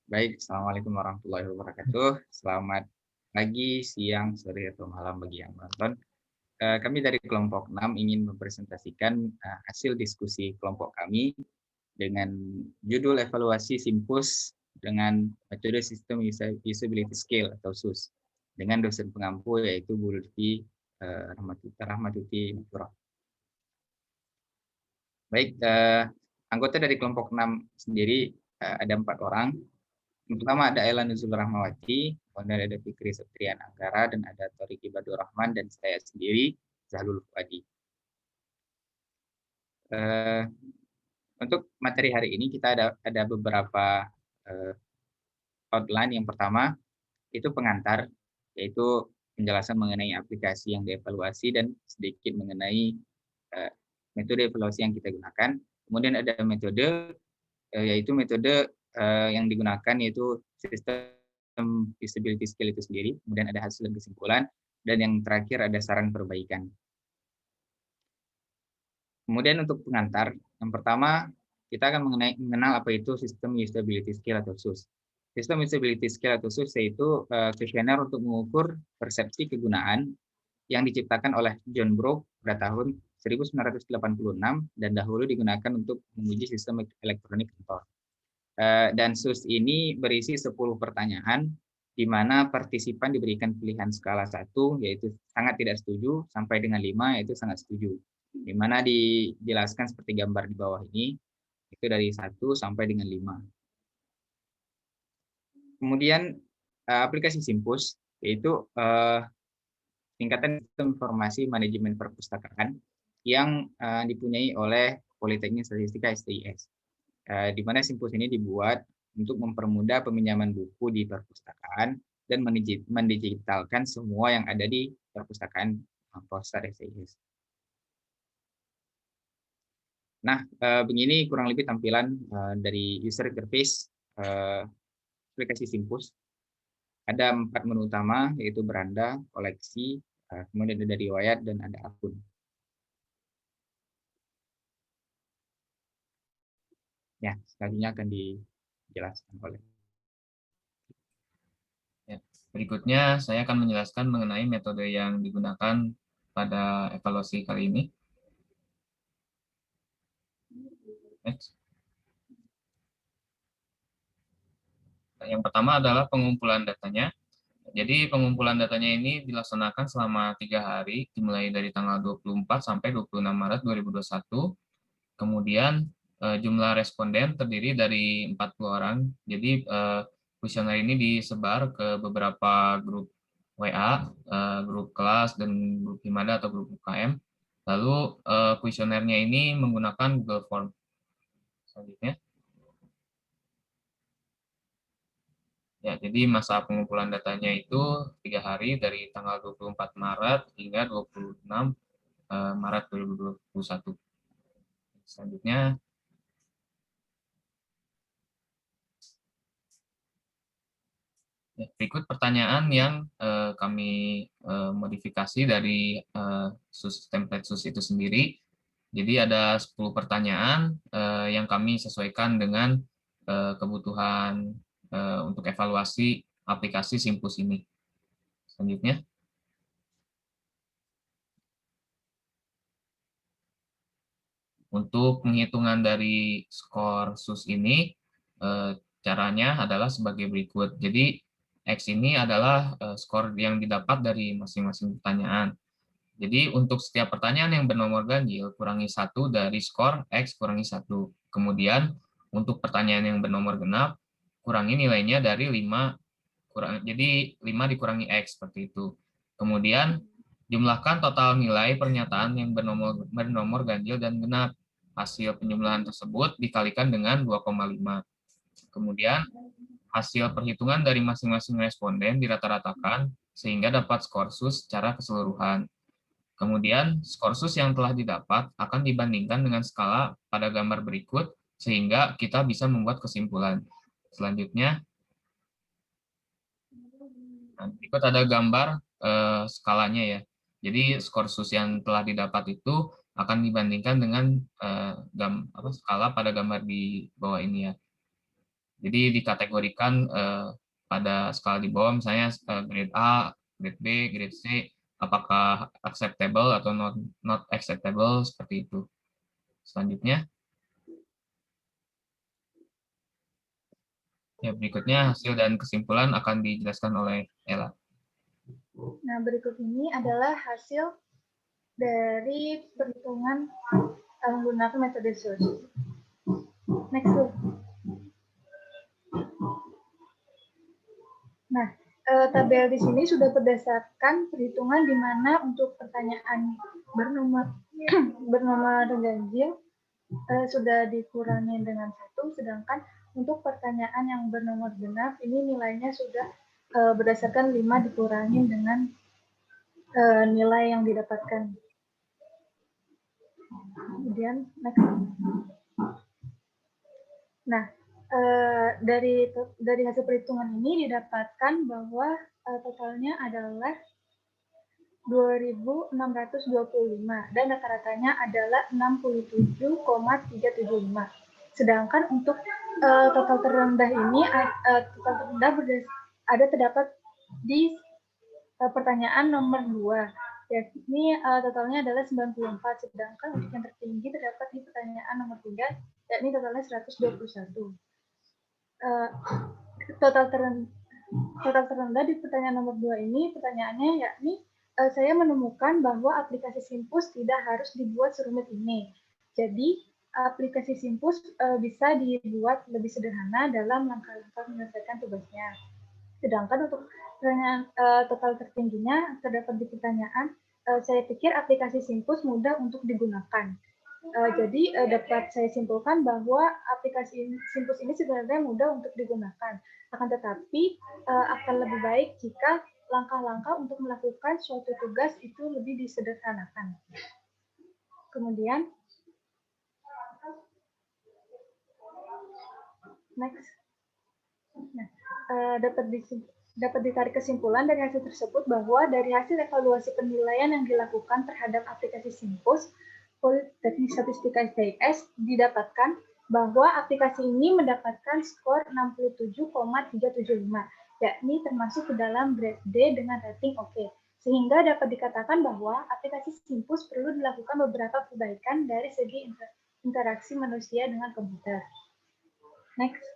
Baik, Assalamualaikum warahmatullahi wabarakatuh. Selamat pagi, siang, sore, atau malam bagi yang menonton. Kami dari kelompok 6 ingin mempresentasikan hasil diskusi kelompok kami dengan judul evaluasi Simpus dengan metode sistem usability scale atau SUS dengan dosen pengampu yaitu Bu Lutfi Rahmatuti Nugroho. Baik, anggota dari kelompok 6 sendiri ada 4 orang. Yang pertama ada Ella Nuzul Rahmawati, kemudian ada Fikri Septrian Anggara, dan ada Torik Ibadur Rahman, dan saya sendiri, Zahlul Fuadi. Untuk materi hari ini kita ada beberapa outline. Yang pertama itu pengantar, yaitu penjelasan mengenai aplikasi yang dievaluasi dan sedikit mengenai metode evaluasi yang kita gunakan. Kemudian ada metode, yaitu metode yang digunakan yaitu sistem usability scale itu sendiri, kemudian ada hasil dan kesimpulan, dan yang terakhir ada saran perbaikan. Kemudian untuk pengantar, yang pertama kita akan mengenal apa itu sistem usability scale atau SUS. Sistem usability scale atau SUS yaitu kuesioner untuk mengukur persepsi kegunaan yang diciptakan oleh John Brook pada tahun 1986 dan dahulu digunakan untuk menguji sistem elektronik kantor. Dan SUS ini berisi 10 pertanyaan di mana partisipan diberikan pilihan skala 1 yaitu sangat tidak setuju sampai dengan 5 yaitu sangat setuju. Di mana dijelaskan seperti gambar di bawah ini itu dari 1 sampai dengan 5. Kemudian aplikasi Simpus yaitu tingkatan sistem informasi manajemen perpustakaan yang dipunyai oleh Politeknik Statistika STIS. Di mana Simpus ini dibuat untuk mempermudah peminjaman buku di perpustakaan dan mendigitalkan semua yang ada di perpustakaan Polstar STIS. Nah, begini kurang lebih tampilan dari user interface aplikasi Simpus. Ada 4 menu utama, yaitu beranda, koleksi, kemudian ada riwayat, dan ada akun. Ya, selanjutnya akan dijelaskan oleh. Ya, berikutnya saya akan menjelaskan mengenai metode yang digunakan pada evaluasi kali ini. Next. Yang pertama adalah pengumpulan datanya. Jadi pengumpulan datanya ini dilaksanakan selama 3 hari, dimulai dari tanggal 24 sampai 26 Maret 2021. Kemudian jumlah responden terdiri dari 40 orang. Jadi kuesioner ini disebar ke beberapa grup WA, grup kelas, dan grup Himada atau grup UKM. Lalu kuesionernya ini menggunakan Google Form. Selanjutnya. Ya, jadi masa pengumpulan datanya itu 3 hari dari tanggal 24 Maret hingga 26 Maret 2021. Selanjutnya, ya, berikut pertanyaan yang kami modifikasi dari template SUS itu sendiri. Jadi ada 10 pertanyaan yang kami sesuaikan dengan kebutuhan untuk evaluasi aplikasi Simpus ini. Selanjutnya. Untuk penghitungan dari skor SUS ini, caranya adalah sebagai berikut. Jadi, X ini adalah skor yang didapat dari masing-masing pertanyaan. Jadi, untuk setiap pertanyaan yang bernomor ganjil, kurangi 1 dari skor X kurangi 1. Kemudian, untuk pertanyaan yang bernomor genap, kurangi nilainya dari 5, jadi 5 dikurangi X, seperti itu. Kemudian, jumlahkan total nilai pernyataan yang bernomor ganjil dan genap. Hasil penjumlahan tersebut dikalikan dengan 2,5. Kemudian, hasil perhitungan dari masing-masing responden dirata-ratakan sehingga dapat skor SUS secara keseluruhan. Kemudian, skor SUS yang telah didapat akan dibandingkan dengan skala pada gambar berikut sehingga kita bisa membuat kesimpulan. Selanjutnya, berikut ada gambar skalanya ya. Jadi skor SUS yang telah didapat itu akan dibandingkan dengan skala pada gambar di bawah ini ya. Jadi dikategorikan pada skala di bawah, misalnya grade A, grade B, grade C, apakah acceptable atau not acceptable, seperti itu. Selanjutnya, ya berikutnya hasil dan kesimpulan akan dijelaskan oleh Ella. Nah, berikut ini adalah hasil dari perhitungan menggunakan metode SUS. Next, Bu. Nah, tabel di sini sudah berdasarkan perhitungan di mana untuk pertanyaan bernomor ganjil sudah dikurangi dengan 1, sedangkan untuk pertanyaan yang bernomor genap ini nilainya sudah berdasarkan 5 dikurangi dengan nilai yang didapatkan. Kemudian next. Nah, dari hasil perhitungan ini didapatkan bahwa totalnya adalah 2.625 dan rata-ratanya adalah 67,375. Sedangkan untuk total terendah ini terdapat di pertanyaan nomor 2, yakni totalnya adalah 94, sedangkan untuk yang tertinggi terdapat di pertanyaan nomor 3, yakni totalnya 121. Total terendah di pertanyaan nomor 2 ini, pertanyaannya yakni saya menemukan bahwa aplikasi Simpus tidak harus dibuat serumit ini. Jadi, aplikasi Simpus bisa dibuat lebih sederhana dalam langkah-langkah menyelesaikan tugasnya. Sedangkan untuk pertanyaan total tertingginya terdapat di pertanyaan, saya pikir aplikasi Simpus mudah untuk digunakan. Jadi dapat saya simpulkan bahwa aplikasi Simpus ini sebenarnya mudah untuk digunakan. Akan tetapi akan lebih baik jika langkah-langkah untuk melakukan suatu tugas itu lebih disederhanakan. Kemudian, next. Nah, dapat ditarik kesimpulan dari hasil tersebut bahwa dari hasil evaluasi penilaian yang dilakukan terhadap aplikasi Simpus, Politeknik Statistika STIS didapatkan bahwa aplikasi ini mendapatkan skor 67,375, yakni termasuk ke dalam grade D dengan rating oke. Sehingga dapat dikatakan bahwa aplikasi Simpus perlu dilakukan beberapa perbaikan dari segi interaksi manusia dengan komputer. Next.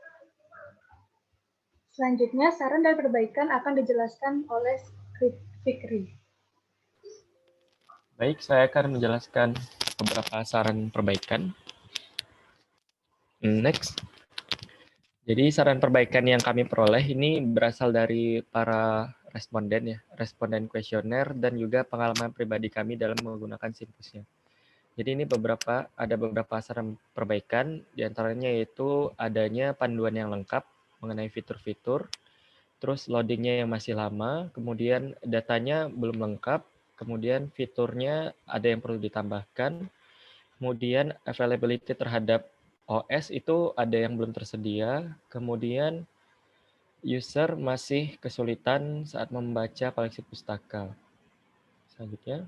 Selanjutnya, saran dan perbaikan akan dijelaskan oleh Fikri. Baik, saya akan menjelaskan beberapa saran perbaikan. Next. Jadi saran perbaikan yang kami peroleh ini berasal dari para responden ya, responden kuesioner dan juga pengalaman pribadi kami dalam menggunakan Simpusnya. Jadi ini ada beberapa saran perbaikan, diantaranya yaitu adanya panduan yang lengkap mengenai fitur-fitur, terus loadingnya yang masih lama, kemudian datanya belum lengkap, kemudian fiturnya ada yang perlu ditambahkan, kemudian availability terhadap OS itu ada yang belum tersedia, kemudian user masih kesulitan saat membaca koleksi pustaka. Selanjutnya.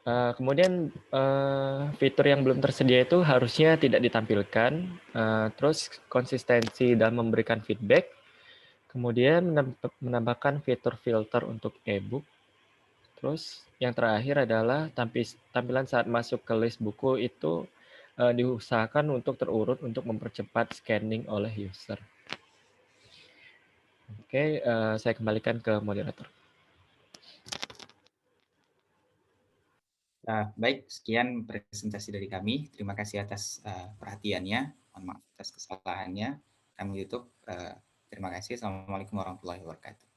Kemudian fitur yang belum tersedia itu harusnya tidak ditampilkan, terus konsistensi dalam memberikan feedback, kemudian menambahkan fitur filter untuk e-book, terus yang terakhir adalah tampilan saat masuk ke list buku itu diusahakan untuk terurut untuk mempercepat scanning oleh user. Oke, saya kembalikan ke moderator. Baik, sekian presentasi dari kami. Terima kasih atas perhatiannya. Mohon maaf atas kesalahannya. Kami tutup. Terima kasih. Assalamualaikum warahmatullahi wabarakatuh.